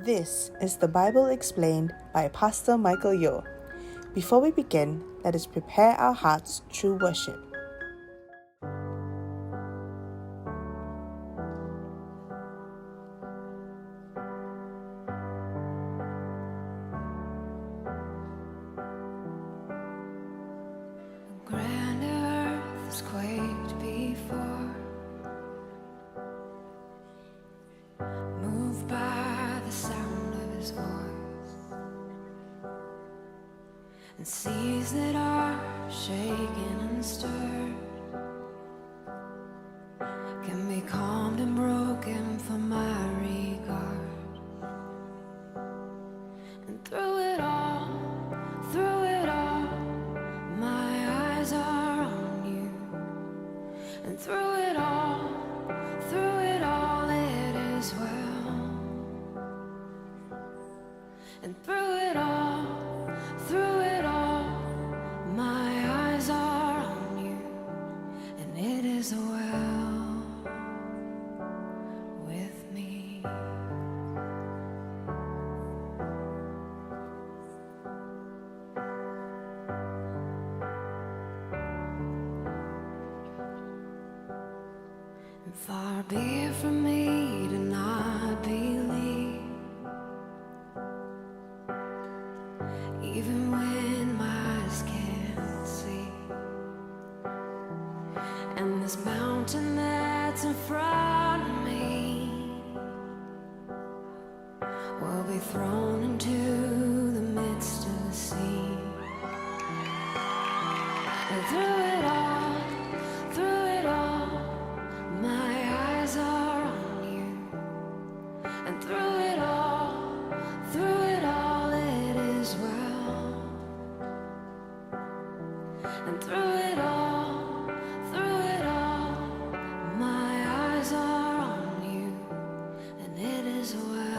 This is the Bible Explained by Pastor Michael Yo. Before we begin, let us prepare our hearts through worship. Grand earth has quaked before, moved by the sound of his voice, and seas that are shaken and stirred can be calmed and broken for my regard. And through it all, my eyes are on you. And through it all, it is well. And through it all, my eyes are on you. And it is well with me. And far be it from me to not believe, even when my eyes can't see. And this mountain that's in front of me will be thrown into the midst of the sea. And through it all, my eyes are on you. And through it all, it is well. And through it all, my eyes are on you. And it is well.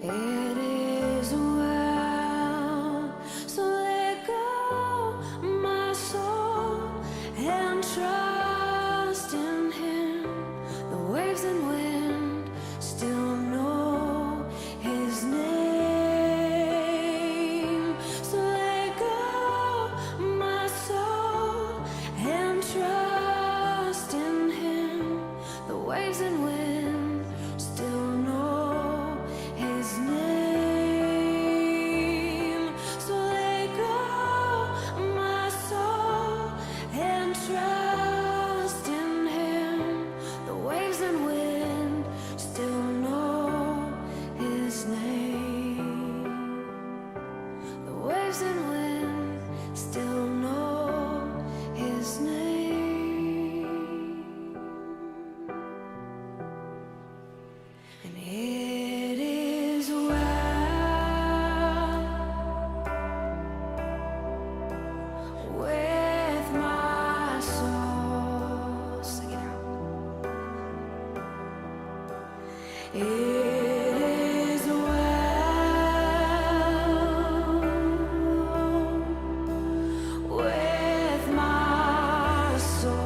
It is well. So let go, my soul, and trust in him. The waves and wind still know his name. So let go, my soul, and trust in him. The waves and wind still know his name. So let go, my soul, and trust in him. The waves and wind still know his name. The waves and wind still know his name. And it is well with my soul. Sing it out. It is well with my soul.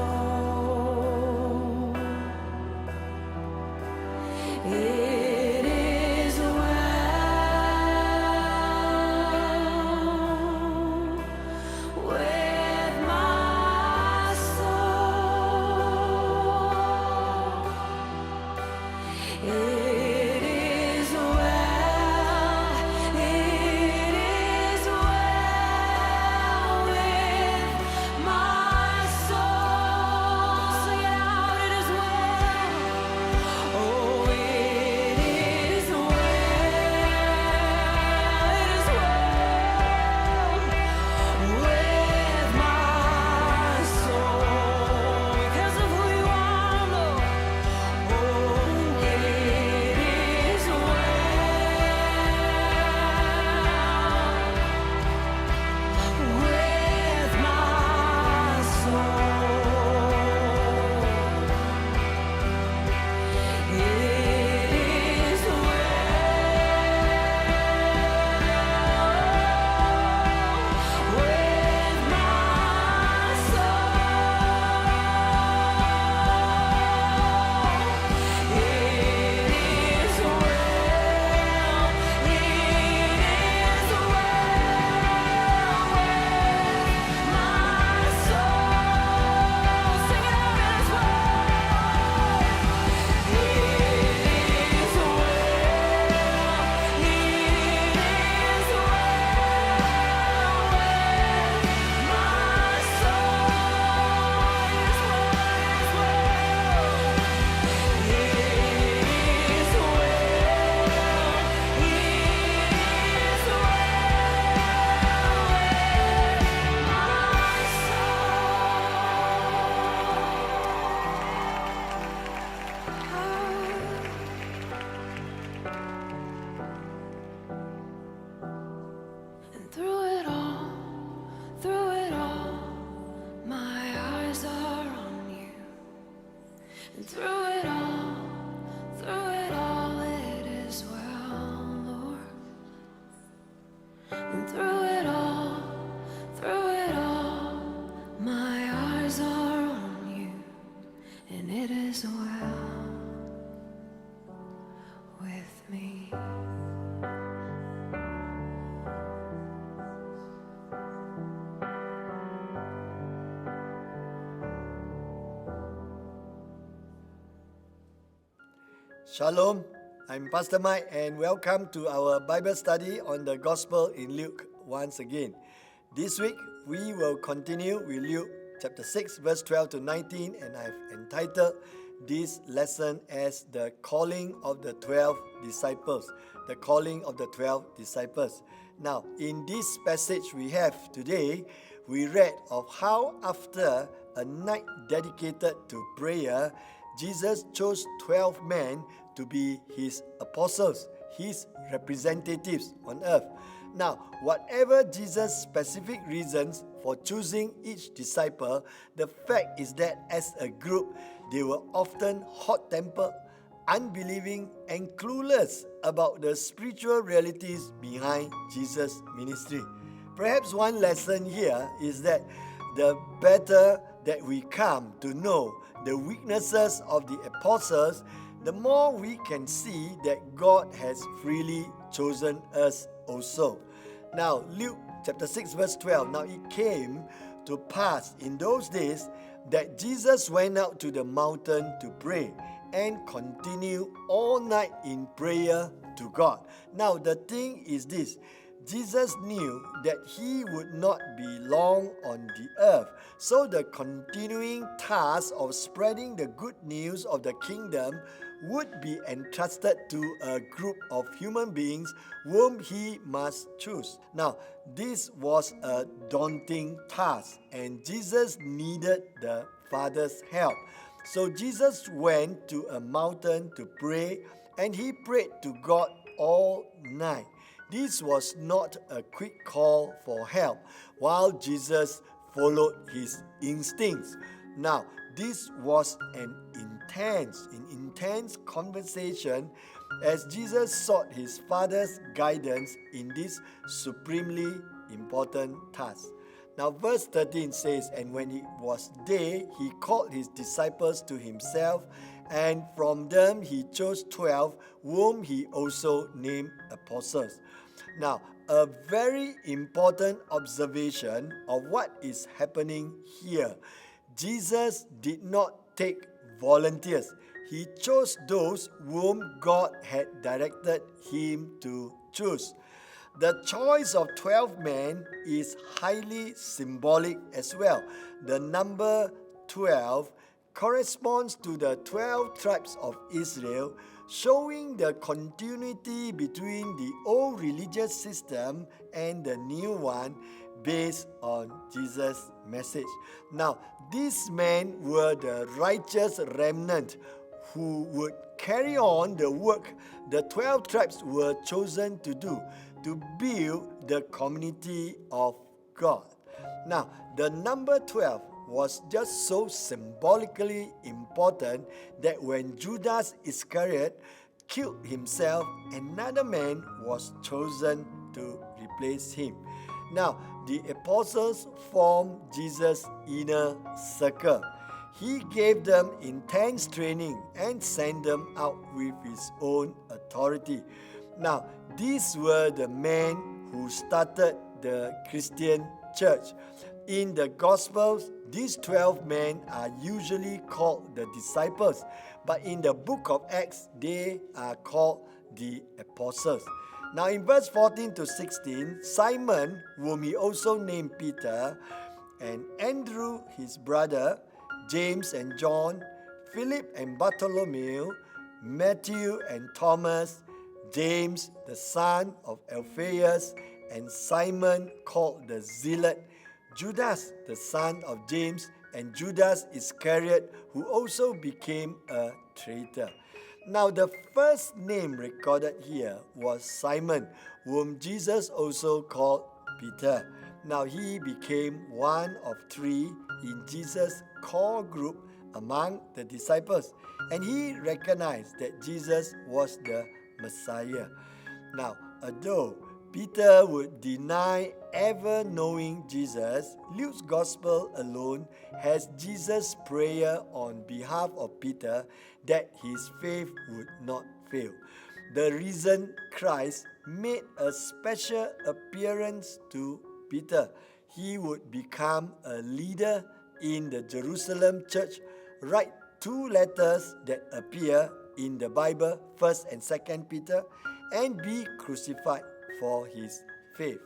It is well with my soul. It is well. It is well with my soul. Sing it out. It is well. Oh, it is well. It is well with my soul. Because of who you are, Lord. Oh, it And through it all, my eyes are on you, and it is well with me. Shalom, I'm Pastor Mike and welcome to our Bible study on the Gospel in Luke once again. This week we will continue with Luke chapter 6 verse 12 to 19 and I've entitled this lesson as the calling of the 12 disciples. The calling of the 12 disciples. Now in this passage we have today, we read of how after a night dedicated to prayer, Jesus chose 12 men to be his apostles, his representatives on earth. Now, whatever Jesus' specific reasons for choosing each disciple, the fact is that as a group, they were often hot-tempered, unbelieving, and clueless about the spiritual realities behind Jesus' ministry. Perhaps one lesson here is that the better that we come to know the weaknesses of the apostles, the more we can see that God has freely chosen us also. Now, Luke chapter 6 verse 12. Now it came to pass in those days that Jesus went out to the mountain to pray and continue all night in prayer to God. Now the thing is this, Jesus knew that he would not be long on the earth, so the continuing task of spreading the good news of the kingdom would be entrusted to a group of human beings whom he must choose. Now, this was a daunting task and Jesus needed the Father's help. So Jesus went to a mountain to pray and he prayed to God all night. This was not a quick call for help while Jesus followed his instincts. Now, this was an intense conversation as Jesus sought his Father's guidance in this supremely important task. Now verse 13 says, "And when it was day, he called his disciples to himself, and from them he chose 12, whom he also named apostles." Now, a very important observation of what is happening here. Jesus did not take volunteers. He chose those whom God had directed him to choose. The choice of 12 men is highly symbolic as well. The number 12 corresponds to the 12 tribes of Israel, showing the continuity between the old religious system and the new one based on Jesus' message. Now, these men were the righteous remnant who would carry on the work the 12 tribes were chosen to do, to build the community of God. Now, the number 12 was just so symbolically important that when Judas Iscariot killed himself, another man was chosen to replace him. Now, the apostles formed Jesus' inner circle. He gave them intense training and sent them out with his own authority. Now, these were the men who started the Christian church. In the Gospels, these 12 men are usually called the disciples, but in the book of Acts, they are called the apostles. Now in verse 14 to 16, Simon, whom he also named Peter, and Andrew his brother, James and John, Philip and Bartholomew, Matthew and Thomas, James the son of Alphaeus, and Simon called the Zealot, Judas the son of James, and Judas Iscariot, who also became a traitor. Now the first name recorded here was Simon, whom Jesus also called Peter. Now he became one of three in Jesus' core group among the disciples, and he recognized that Jesus was the Messiah. Now, although Peter would deny ever knowing Jesus, Luke's Gospel alone has Jesus' prayer on behalf of Peter that his faith would not fail. The risen Christ made a special appearance to Peter. He would become a leader in the Jerusalem church, write 2 letters that appear in the Bible, 1st and 2nd Peter, and be crucified for his faith.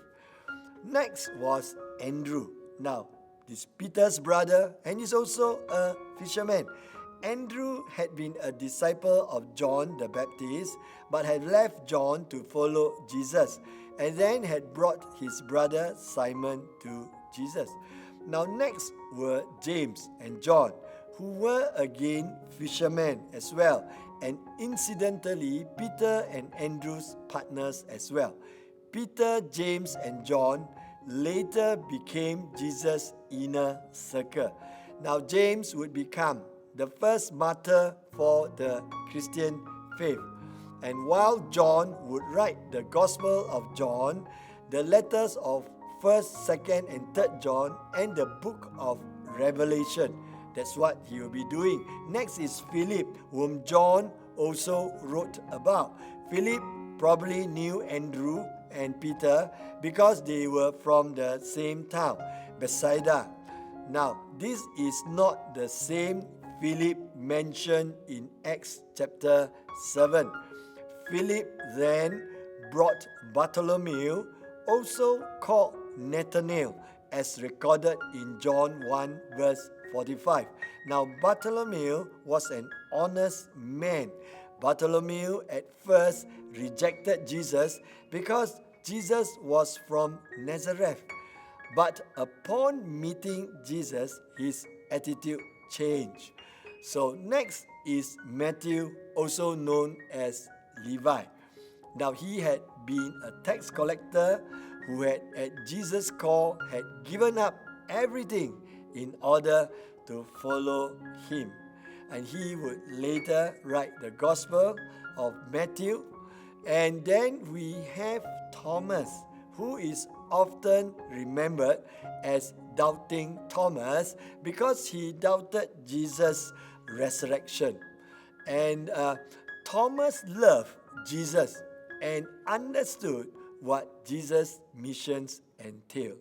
Next was Andrew. Now, this Peter's brother, and he's also a fisherman. Andrew had been a disciple of John the Baptist, but had left John to follow Jesus, and then had brought his brother Simon to Jesus. Now next were James and John, who were again fishermen as well, and incidentally Peter and Andrew's partners as well. Peter, James and John later became Jesus' inner circle. Now James would become the first martyr for the Christian faith. And while John would write the Gospel of John, the letters of 1st, 2nd and 3rd John, and the book of Revelation, that's what he will be doing. Next is Philip, whom John also wrote about. Philip probably knew Andrew and Peter because they were from the same town, Bethsaida. Now, this is not the same Philip mentioned in Acts chapter 7. Philip then brought Bartholomew, also called Nathanael, as recorded in John 1 verse 45. Now Bartholomew was an honest man. Bartholomew at first rejected Jesus because Jesus was from Nazareth. But upon meeting Jesus, his attitude changed. So next is Matthew, also known as Levi. Now he had been a tax collector who had, at Jesus' call, had given up everything in order to follow him. And he would later write the Gospel of Matthew. And then we have Thomas, who is often remembered as Doubting Thomas because he doubted Jesus' resurrection. And Thomas loved Jesus and understood what Jesus' missions entailed.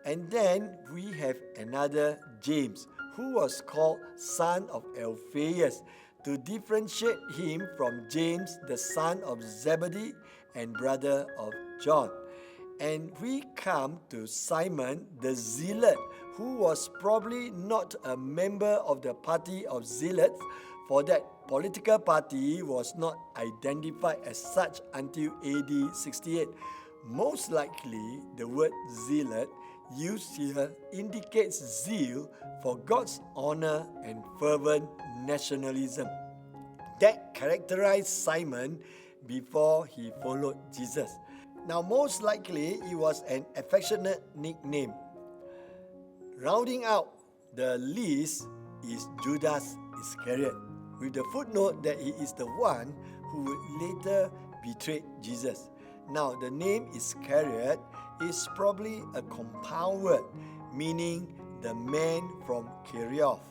And then we have another James, who was called son of Alphaeus, to differentiate him from James, the son of Zebedee and brother of John. And we come to Simon the Zealot, who was probably not a member of the party of Zealots, for that political party was not identified as such until AD 68. Most likely, the word zealot used here indicates zeal for God's honor and fervent nationalism that characterized Simon before he followed Jesus. Now, most likely, it was an affectionate nickname. Rounding out the list is Judas Iscariot, with the footnote that he is the one who would later betray Jesus. Now, the name Iscariot is probably a compound word, meaning the man from Kerioth.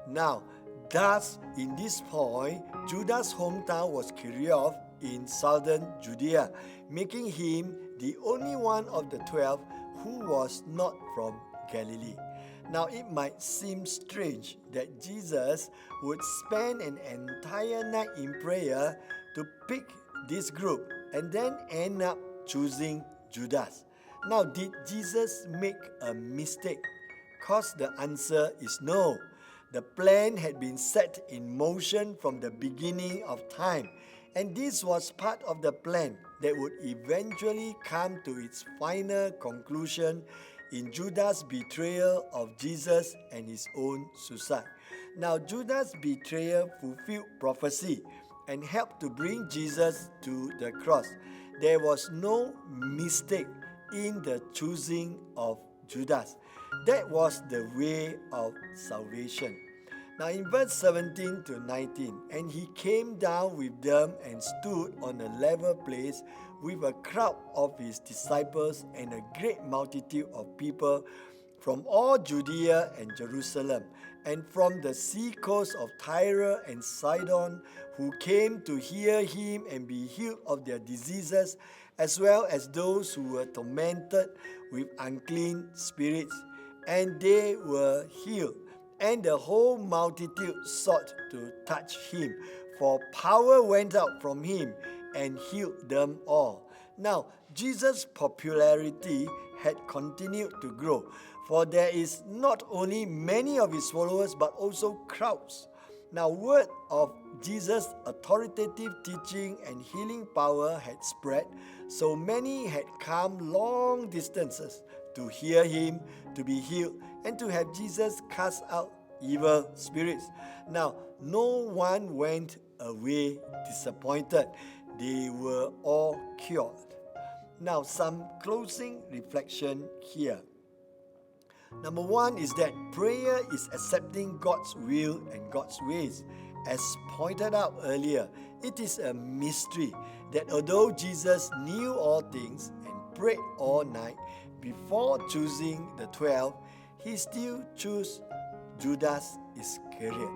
Now, thus, in this point, Judas' hometown was Kerioth in southern Judea, making him the only one of the 12 who was not from Galilee. Now, it might seem strange that Jesus would spend an entire night in prayer to pick this group and then end up choosing Judas. Now, did Jesus make a mistake? Because the answer is no. The plan had been set in motion from the beginning of time, and this was part of the plan that would eventually come to its final conclusion in Judas' betrayal of Jesus and his own suicide. Now, Judas' betrayal fulfilled prophecy and helped to bring Jesus to the cross. There was no mistake in the choosing of Judas. That was the way of salvation. Now in verse 17 to 19, and he came down with them and stood on a level place with a crowd of his disciples and a great multitude of people from all Judea and Jerusalem, and from the sea coast of Tyre and Sidon, who came to hear him and be healed of their diseases, as well as those who were tormented with unclean spirits. And they were healed. And the whole multitude sought to touch him, for power went out from him and healed them all. Now, Jesus' popularity had continued to grow, for there is not only many of his followers, but also crowds. Now, word of Jesus' authoritative teaching and healing power had spread, so many had come long distances to hear him, to be healed, and to have Jesus cast out evil spirits. Now, no one went away disappointed. They were all cured. Now, some closing reflection here. Number one is that prayer is accepting God's will and God's ways. As pointed out earlier, it is a mystery that although Jesus knew all things and prayed all night before choosing the 12, he still chose Judas Iscariot.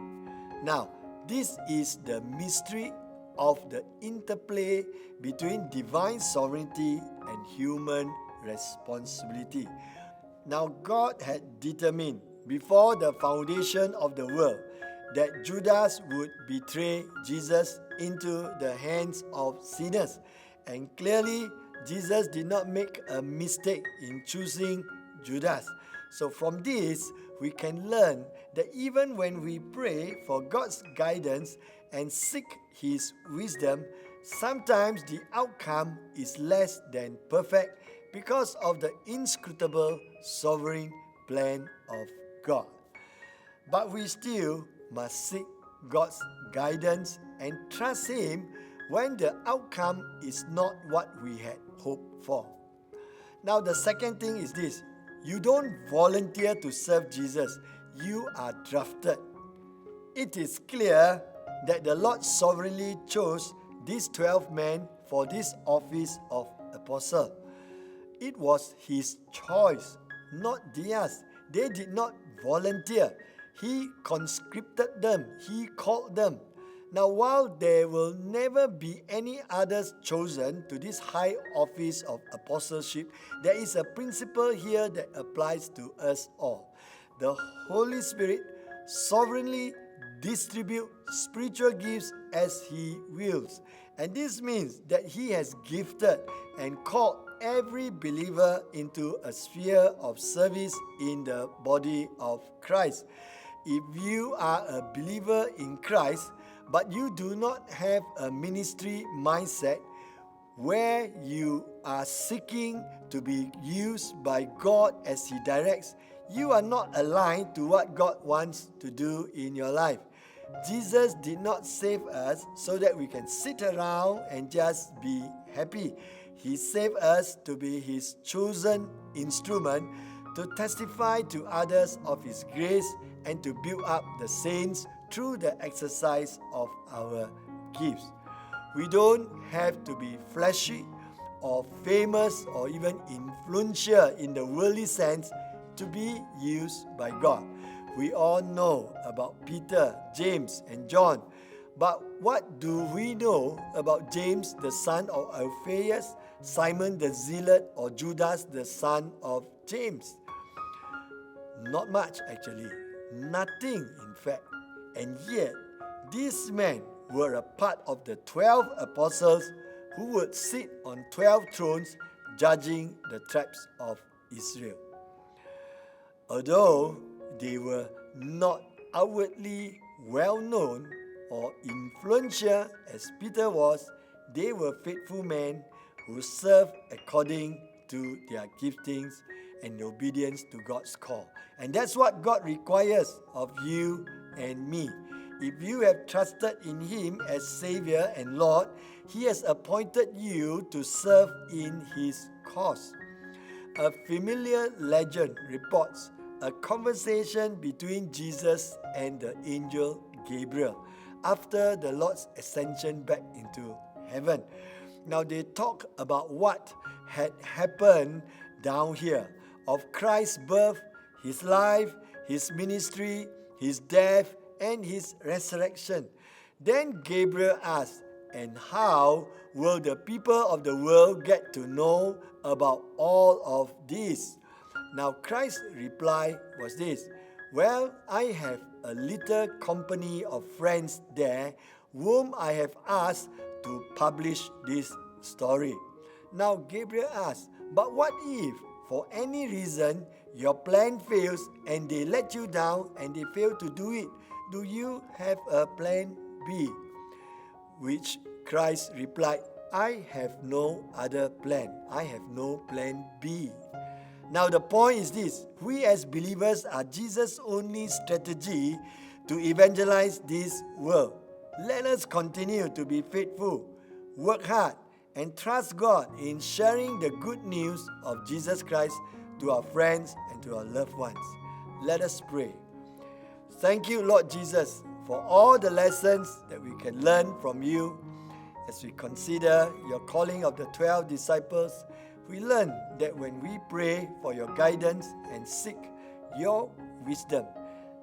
Now, this is the mystery of the interplay between divine sovereignty and human responsibility. Now, God had determined before the foundation of the world that Judas would betray Jesus into the hands of sinners. And clearly, Jesus did not make a mistake in choosing Judas. So from this, we can learn that even when we pray for God's guidance and seek His wisdom, sometimes the outcome is less than perfect because of the inscrutable sovereign plan of God. But we still must seek God's guidance and trust Him when the outcome is not what we had hoped for. Now, the second thing is this: you don't volunteer to serve Jesus, you are drafted. It is clear that the Lord sovereignly chose these 12 men for this office of apostle. It was His choice, not theirs. They did not volunteer. He conscripted them. He called them. Now, while there will never be any others chosen to this high office of apostleship, there is a principle here that applies to us all. The Holy Spirit sovereignly distributes spiritual gifts as He wills. And this means that He has gifted and called every believer into a sphere of service in the body of Christ. If you are a believer in Christ, but you do not have a ministry mindset where you are seeking to be used by God as He directs, you are not aligned to what God wants to do in your life. Jesus did not save us so that we can sit around and just be happy. He saved us to be His chosen instrument to testify to others of His grace and to build up the saints through the exercise of our gifts. We don't have to be flashy or famous or even influential in the worldly sense to be used by God. We all know about Peter, James, and John. But what do we know about James, the son of Alphaeus, Simon the Zealot, or Judas, the son of James? Not much, actually. Nothing, in fact. And yet, these men were a part of the 12 apostles who would sit on 12 thrones judging the tribes of Israel. Although they were not outwardly well known or influential as Peter was, they were faithful men who served according to their giftings and obedience to God's call. And that's what God requires of you and me. If you have trusted in Him as Savior and Lord, He has appointed you to serve in His cause. A familiar legend reports a conversation between Jesus and the angel Gabriel after the Lord's ascension back into heaven. Now they talk about what had happened down here, of Christ's birth, his life, his ministry, his death, and his resurrection. Then Gabriel asked, and how will the people of the world get to know about all of this? Now Christ's reply was this: well, I have a little company of friends there whom I have asked to publish this story. Now Gabriel asked, but what if for any reason your plan fails and they let you down and they fail to do it? Do you have a plan B? Which Christ replied, I have no other plan. I have no plan B. Now the point is this: we as believers are Jesus' only strategy to evangelize this world. Let us continue to be faithful, work hard, and trust God in sharing the good news of Jesus Christ to our friends and to our loved ones. Let us pray. Thank you, Lord Jesus, for all the lessons that we can learn from you as we consider your calling of the 12 disciples. We learn that when we pray for your guidance and seek your wisdom,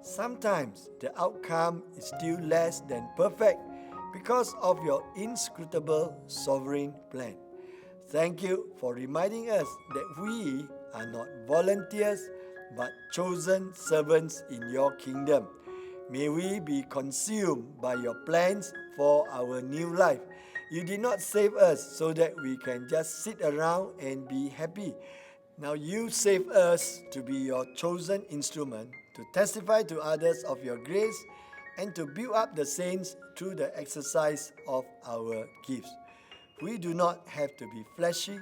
sometimes the outcome is still less than perfect because of your inscrutable sovereign plan. Thank you for reminding us that we are not volunteers but chosen servants in your kingdom. May we be consumed by your plans for our new life. You did not save us so that we can just sit around and be happy. Now you save us to be your chosen instrument to testify to others of your grace and to build up the saints through the exercise of our gifts. We do not have to be flashy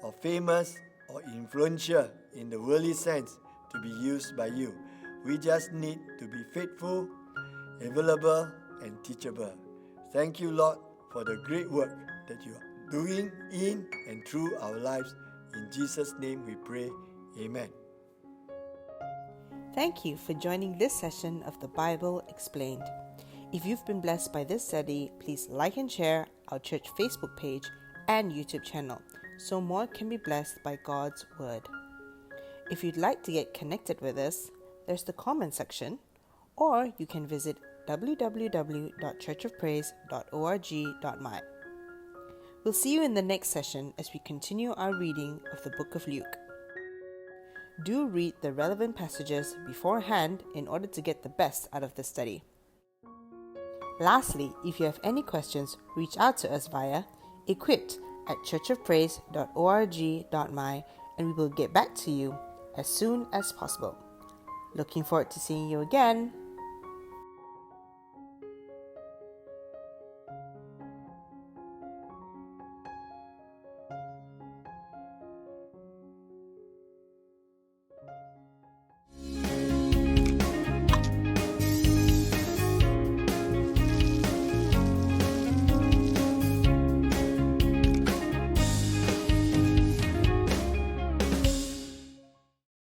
or famous or influential in the worldly sense to be used by you. We just need to be faithful, available, and teachable. Thank you, Lord, for the great work that you are doing in and through our lives. In Jesus' name we pray. Amen. Thank you for joining this session of the Bible Explained. If you've been blessed by this study, please like and share our church Facebook page and YouTube channel so more can be blessed by God's Word. If you'd like to get connected with us, there's the comment section, or you can visit www.churchofpraise.org.my. We'll see you in the next session as we continue our reading of the book of Luke. Do read the relevant passages beforehand in order to get the best out of the study. Lastly, if you have any questions, reach out to us via equipped@churchofpraise.org.my and we will get back to you as soon as possible. Looking forward to seeing you again.